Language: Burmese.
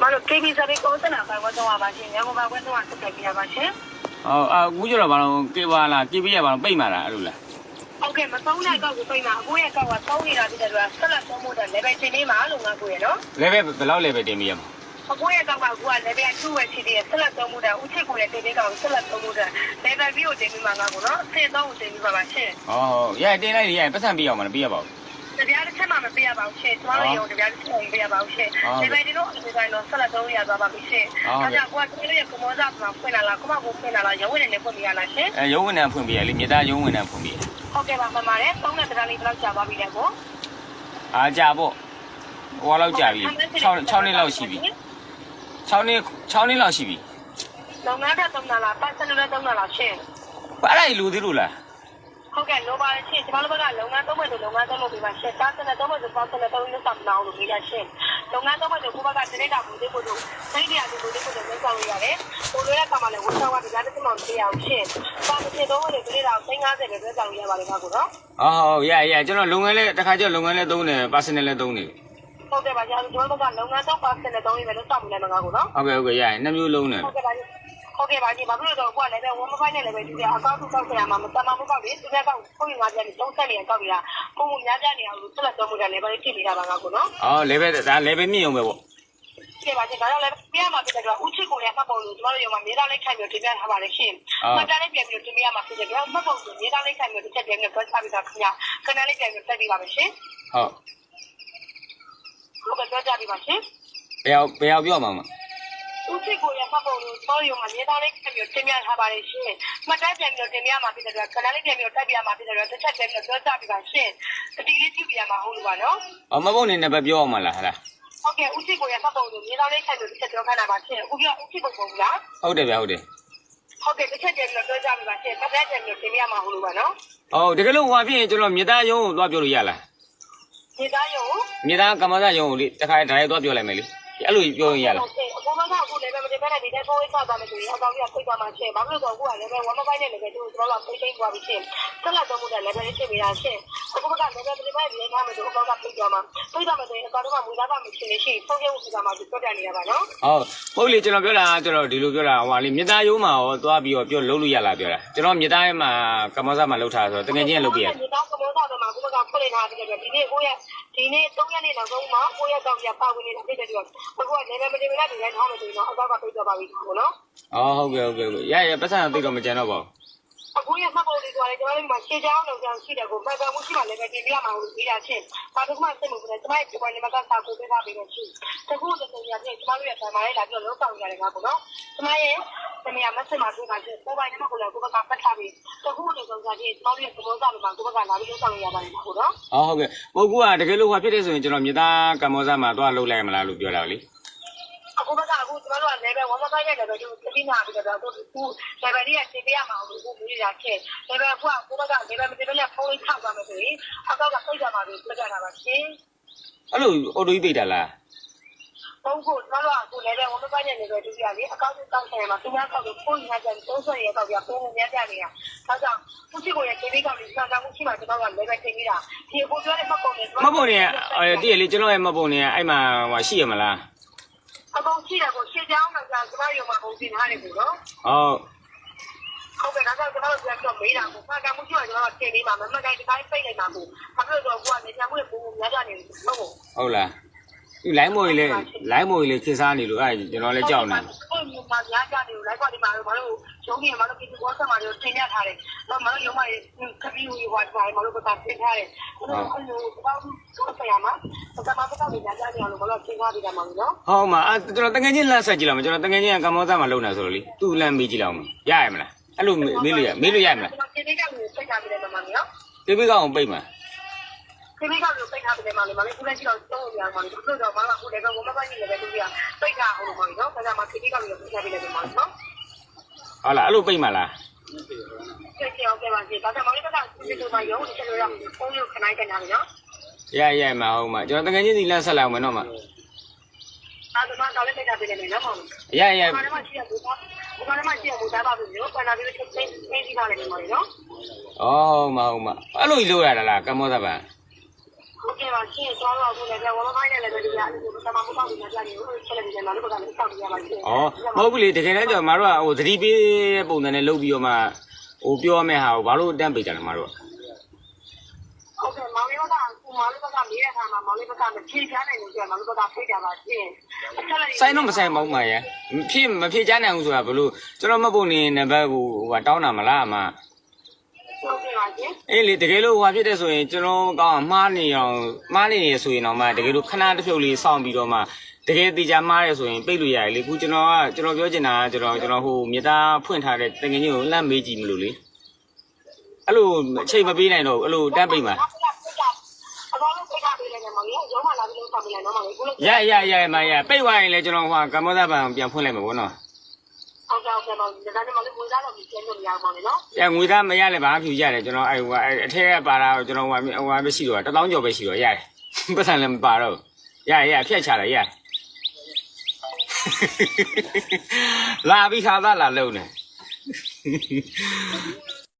malo KB sabi ko sa na ba to ba shin ya ko ba to sa ka biya ba shin အခုကျတော့ဘာလို့ကေပါလားကေပြီးရဘာလို့ပိတ်မှာလားအဲ့လိုလား Okay မသုံးတဲ့ကောက်ကိုပိတ်မှာအခုရဲ့ကောက်ကသုံးနေတာပြီးတော့ဆက်လက်သုံးဖို့တော့ level 10လေးမှာလို့ငါကိုရနော် level ဘယ်လောက် level တင်ပြီးရမှာ အခုရဲ့ကောက်ကအခုက level 2ပဲရှိသေးတယ်ဆက်လက်သုံးဖို့တော့ဥချစ်ကိုရဲ့တင်ပေးကောက်ဆက်လက်သုံးဖို့တော့ level 3ကိုတင်ပြီးမှာငါကိုနော်အဆင့်3ကိုတင်ပြီးပါပါရှင်းဟုတ်ရတင်လိုက်ရပတ်စံပြရအောင်မပေးရပါဘူးတရားတစ်ချက်မှမပေးရပါဘူးရှင်းကျွန်တော်တို့တရားတစ်ချက်မပေးရပါဘူးရှင်း level 3တော့ဒီတိုင်းတော့ဆက်လက်သုံးရသွားပါပြီရှင်းဒါကြောင့်ကိုကကျွန်တော်ရဲ့ကမောစားမှာဖွင့်လာလားကိုမကိုဖွင့်လာလားရုံးဝင်နေဖွင့်ပြရလားရှင်းရုံးဝင်နေဖွင့်ပြရလေမြေသားရုံးဝင်နေဖွင့်ပြရဟုတ်ကဲ့ပါမှန်ပါတယ်သုံးတဲ့တရားလေးဘယ်လောက်ကြာပါပြီလဲကိုကြာပေါ့ဟိုလောက်ကြာပြီ6နှစ်လောက်ရှိပြီ6နှစ်လောက်ရှိပြီလုပ်ငန်းထက်သုံးတာလားပတ်စံနဲ့သုံးတာလားရှင်းအဲ့ဒါလူသေးလို့လားဟုတ်ကဲ့လိုပါရှင်းကျွန်တော်တို့ကလုပ်ငန်းသုံးမဲ့လို့လုပ်ငန်းသုံးလို့ပြပါရှင်းပတ်စံနဲ့သုံးမဲ့ဆိုပတ်စံနဲ့သုံးလို့စမ်းမအောင်လို့ပြရရှင်းလုပ်ငန်းသုံးမဲ့လို့ကိုဘကတနေ့တာဘူးသေးဖို့တို့စိတ်တရားဒီလိုလေးကိုလည်းလုပ်ဆောင်ရတယ်ဟိုလိုရကမှလည်းဝတ်ဆောင်ကတရားတစ်ချက်မှမပြရအောင်ရှင်းပါမဖြစ်တော့လို့ဒီနေ့တော့350ပဲပြောဆောင်ရပါလိမ့်မှာကိုနော်ဟုတ်ရကျွန်တော်လုပ်ငန်းလေးတစ်ခါကျလုပ်ငန်းလေးသုံးတယ် personal လေးသုံးတယ်ဟုတ်ကဲ့ပါကျွန်တော်တို့ကလုပ်ငန်းသုံး personal နဲ့သုံးရမယ်လို့စောင့်နေတယ်ငါကိုနော်ဟုတ်ကဲ့နှစ်မျိုးလုံးတယ်ဟုတ်ကဲ့ပါဟုတ်ကဲ့ပါဒီဘာလို့တော့ကိုကလည်းဝမ်မဖိုင်နဲ့လည်းပဲဒီကအကောင့်ထုတ်ဆောက်ရမှာမတမမပေါ့လေဒီကကောက်ကိုငါပြန်သုံးဆက်နေရကောက်ပြီးတာကိုကိုများပြနေအောင်လို့ဆက်လက်သုံးမှုတယ်လည်းပဲဖြစ်နေတာပါငါကိုနော်level ဒါ level မြင့်အောင်ပဲပေါ့ကဲပါဒါတော့လည်းပြရမှာဖြစ်တယ်ကဥချစ်ကိုလည်းမှတ်ပုံလို့ကျွန်တော်တို့ရောမှာမြေသားလေးခိုင်မျိုးတင်ပြထားပါလေရှင်မှတ်တမ်းလေးပြန်ပြီးတင်ပြရမှာဖြစ်တယ်ကမှတ်ပုံဆိုမြေသားလေးခိုင်မျိုးတစ်ချက်ပြန်ပြီးတော့ဆက်ပြီးတော့ခင်ဗျာခဏလေးပြန်ပြီးဆက်ပြီးပါမယ်ရှင်ဟုတ်ကဲ့ပြောကြပြီပါရှင်ဘယ်အောင်ပြောမှာမဥချစ်ကိုလည်းမှတ်ပုံလို့ကျွန်တော်ရောမှာမြေသားလေးခိုင်မျိုးတင်ပြထားပါလေရှင်မှတ်တမ်းပြန်ပြီးတော့တင်ပြရမှာဖြစ်တယ်ကခဏလေးပြန်ပြီးတော့တက်ပြရမှာဖြစ်တယ်ကတစ်ချက်ပြန်ပြီးတော့ပြောကြပြီပါရှင်အတီးလေးပြုပြရမှာဟုတ်လို့ပါနော်မှတ်ပုံနေနဲ့ပဲပြောအောင်မလားဟလားဟုတ်ကဲ့ဥချစ်ကိုလည်းမှတ်ပုံလို့မြေသားလေးခိုင်မျိုးတစ်ချက်ပြောခဏတာပါရှင်ဥချစ်ပုံပုံလားဟုတ်တယ်ဗျဟုတ်တယ်ဟုတ်ကဲ့တစ်ချက်ပြန်ပြီးတော့ပြောကြပြီပါရှင်မှတ်တမ်းပြန်ပြီးတော့တင်ပြရမှာဟုတ်လို့ပါနော်တကယ်လို့ဟိုဖြစ်ရင်ကျွန်တော်မြေသားရုံးကိုသွားပြောလို့ရလားမြေသားရုံးမြေသားကမ္ဘာသားရုံးကိုလေတခါတည်းသွားပြောလိုက်မယ်လေအဲ့လိုပြောရင်ရလားအခုမှအခုလည်းပဲမတင်ဖက်နဲ့ဒီတဲ့ဖိုးဝေးဆောက်သွားမယ်ဆိုရင်အကောင်ကြီးကဖိတ်သွားမှာရှင်းဘာလို့လဲဆိုတော့အခုကလည်းပဲဝမ်မပိုင်းနဲ့လည်းပဲသူတို့တော့ဖိတ်သိမ်းသွားပြီရှင်းဆက်လက်တော့မှုတယ်လည်းပဲရှင်းနေတာရှင်းအခုကလည်းပဲဒီဘက်ရေးထားမယ်ဆိုအကောင်ကဖိတ်သွားမှာဖိတ်သွားမယ်ဆိုရင်အကောင်တို့ကမူသားကမရှင်းနေရှိဆုံးဖြတ်မှုစီကမှာသူပြောပြနေရပါနော်ဟုတ်လေကျွန်တော်ပြောတာကျွန်တော်ဒီလိုပြောတာဟိုလေမြေသားရုံးမှာရောသွားပြီးတော့ပြောလုံးလို့ရလားပြောတာကျွန်တော်မြေသားရဲ့မှာကမ္ဘာသားမှာလှုပ်ထားဆိုတော့တကယ်ချင်းလှုပ်ပြရမြေသားကမ္ဘာသားတော့မှာအခုကဖွင့်နေတာပြီးတော့ဒီနေ့ကိုရဒီနေ့3ရက်နေ့နောက်ဆုံးမှာကိုရတော့ပြပါဝင်နေတာဖြစ်တဲ့အတွက်အခုကလည်းမတင်မလားဒီတိုင်းထားမယ်ဆိုရင်တော့အကောက်ကပိတ်သွားပါပြီကိုနော်ဟုတ်ကဲ့ရပတ်စံသိတော့မကြံတော့ပါဘူးအခုရမှတ်ဖို့လေးဆိုရင်ကျွန်တော်တို့ဒီမှာရှေ့ချောင်းလောက်ကြောင်ရှိတယ်ကိုမှတ်သားမှုရှိမှလည်းပဲတင်ပြရမှာလို့ပြီးတာချင်းဘာတစ်ခုမှစိတ်မပူနဲ့ကျွန်မရဲ့ဒီပေါ်နေမှာကစာကိုပေးထားပြီးတော့ရှိတခုတည်းဆိုရင်ကျွန်တော်တို့ရဲ့ဆံမာလေးလာပြီးတော့လုံးဆောင်ရတယ်ကွာကိုနော်ကျွန်မရဲ့သမီးကမဆက်မှာတွေ့ပါချင်းကိုပိုင်းနဲ့ကိုလည်းကိုဘကပတ်ထားပြီးတခုတည်းဆိုရင်ကျွန်တော်တို့ရဲ့သဘောစားလို့မှကိုဘကလာပြီးလုံးဆောင်ရပါတယ်ကိုနော်ဟုတ်ကဲ့ပုဂ္ဂိုလ်ကတကယ်လို့ဟောဖြစ်တယ်ဆိုရင်ကျွန်တော်မြေသားကမ္ဘောဇာမှာသွားလှုပ်လိုက်မလားလို့ပြောတာလေအခုဘကအခုကျွန်တော်တို့ကလည်းပဲဝမ်မဖိုင်နဲ့လည်းပဲသူတိနာပြီးတော့သူလည်းပဲဒီကတင်ပြရမှာလို့ကိုမျိုးရာချက်လည်းပဲအခုကကိုဘကလည်းပဲမတင်မနဲ့ဖုန်းလေးထောက်သွားမယ်ဆိုရင်အကောက်ကစိတ်ကြမှာပြီးပြကြတာပါရှင်အဲ့လိုအော်တိုကြီးပိတ်တာလားဟုတ်ကိုကျွန်တော်တို့ကလည်းပဲဝမ်မဖိုင်နဲ့လည်းပဲသူပြလေအကောက်တောက်ဆိုင်မှာသူများကောက်ကိုဖုန်းညာကြတယ်သုံးဆွဲရကောက်ပြဖုန်းကိုများပြနေတာဒါကြောင့်သူချစ်ကိုရဲ့တင်ပြကောက်လေးစံဆောင်မှုရှိမှကျွန်တော်ကလည်းပဲတင်ပြတာဒီကိုပြောတဲ့မှတ်ပုံနဲ့တည့်လေကျွန်တော်ရဲ့မှတ်ပုံနဲ့အဲ့မှာဟိုရှိရမလားအကောင်ရှိတယ်ကိုရှေ့ကြောင်းတော့ကျွန်တော်ရုံမှာပုံစံထားတယ်ကိုနော်ဟုတ်ကဲ့ဒါကြောင့်ကျွန်တော်တို့ပြန်တော့မေးတာကိုဖန်တာမှုရှိမှကျွန်တော်တင်ပေးပါမယ်မတိုင်းဒီတိုင်းပိတ်လိုက်တာကိုဘာလို့တော့ကိုကနေချမ်းမှုပုံပုံများကြနေလို့ဟုတ်လားဒီလိုင်းမိုးကြီးလေခေစားနေလို့အဲ့ကျွန်တော်လည်းကြောက်နေဟုတ်မျိုးမှာများကြတယ်လိုက်ပါဒီမှာဘာလို့ရုံးကြီးမှာလို့ဒီဘောဆက်မှာလို့တင်ရထားတယ်တော့မလို့ရုံးမှာခပီးဝီဝါဒီမှာလို့ပတ်တင်ထားတယ်အဲ့လိုဘာလို့တော့ဆရာမစကားမပတ်တော့ညာကြနေအောင်လို့မလို့တင်ထားပြီးတာမှာနော်ဟုတ်မှာကျွန်တော်တကယ်ချင်းလမ်းဆက်ကြည့်လောက်မှာကျွန်တော်တကယ်ချင်းကမ္ဘောဇာမှာလုံနေဆိုလို့လေသူ့လမ်းမေးကြည့်လောက်မှာရရမလားအဲ့လိုမေးလို့ရမလားဒီနေ့ကလည်းပိတ်ထားပြီးတယ်မှာနော်ဒီဘက်ကောင်ပိတ်မှာဒီနေ့ကလည်းပိတ်ထားတယ်မှာလေမလေးခုလည်းရှိတော့သုံးရမှာလေသူတို့တော့ဘာမှခုလည်းတော့မပတ်နေလည်းပဲသူကပိတ်ထားအောင်လို့ပေါ့နော်ဒါကြောင့်မှဒီနေ့ကလည်းပိတ်ထားပြီးတယ်မှာနော်ဟုတ်လားအဲ့လိုပိတ်မှာလားကြောက်ကြပါစေဒါကြောင့်မလေးကဒီလိုမှရုံးနေချက်လို့ရဖုန်းလေးခဏခဏနေနော်ရမှာဟုတ်မှာကျွန်တော်တကယ်ချင်းစီလမ်းဆက်လိုက်အောင်မယ်နော်မှာအဲ့ဒါမှတော့လည်းပိတ်ထားပြီးတယ်နော်မောင်ဘာမှရှိရဘူးဘာမှရှိရဘူးဒါပါဘူးနော်ပန်နာပြီးချက်သိပြီးထားတယ်မောင်နော်ဟုတ်မှာအဲ့လိုကြီးလို့ရတာလားကမ္ဘောဇာပန် ဟုတ်ကဲ့ပါရှင်ကျွန်တော်တို့လည်းဝါမမိုင်းနဲ့လည်းဒီကတမမပေါက်နေကြတယ်ဟိုချက်လည်းလည်းနောက်တစ်ခါလည်းစောင့်ပြရပါရှင်။မဟုတ်ဘူးလေတကယ်တမ်းကျတော့မတို့ကဟိုသတိပေးပုံစံနဲ့လုပ်ပြီးတော့မှဟိုပြောရမယ့်ဟာကိုဘာလို့တန်းပေးကြလဲမတို့ကဟုတ်ကဲ့မောင်လေးကမောင်လေးကမေးတဲ့အခါမှာမောင်လေးကမဖြေချနိုင်လို့ဆိုတော့မောင်လေးကဖိတ်ကြပါရှင်ဆိုင်တော့မဆိုင်ပါဘူးမရမဖြေချနိုင်ဘူးဆိုတာဘလို့ကျွန်တော်မပုံနေနံပါတ်ကိုဟိုတောင်းတာမလားအမဟုတ်ကဲ့ပါရှင်အေးလေတကယ်လို့ဟိုဖြစ်တဲ့ဆိုရင်ကျွန်တော်ကောင်းမှားနေရဆိုရင်တော့မှတကယ်လို့ခဏတစ်ဖြုတ်လေးစောင့်ပြီးတော့မှတကယ်တေချာမှားရဆိုရင်ပိတ်လို့ရတယ်လေခုကျွန်တော်ပြောချင်တာကကျွန်တော်ဟိုမြေသားဖွင့်ထားတဲ့တကယ်ကြီးကိုလှမ်းမေးကြည့်မလို့လေအဲ့လိုအချိန်မပေးနိုင်တော့ဘူးအဲ့လိုတန်းပိတ်မှာအကောင်လုံးဖိတ်ထားပေးလိုက်တယ်မောင်လေးရုံးမှလာပြီးလုံးဆောင်ပေးလိုက်နော်မောင်လေးကိုမရပိတ်သွားရင်လည်းကျွန်တော်ဟိုကမ္ဘောဇဘန်ပြန်ဖွင့်လိုက်မှာပေါ့နော်ဟုတ်ကဲ့မောင်လေးဒါနဲ့မောင်လေးငွေသားတော့ပြန်လို့မရဘူးမောင်လေးနော်ငွေသားမရလည်းဘာဖြူရတယ်ကျွန်တော်အဲ့ဟိုအထက်ကပါတာကိုကျွန်တော်ဟိုပဲရှိတော့1000ကျော်ပဲရှိတော့ရတယ်ပတ်စံလည်းမပါတော့ရဖြတ်ချတယ်ရလာပြီးခါသားလာလုံးနေ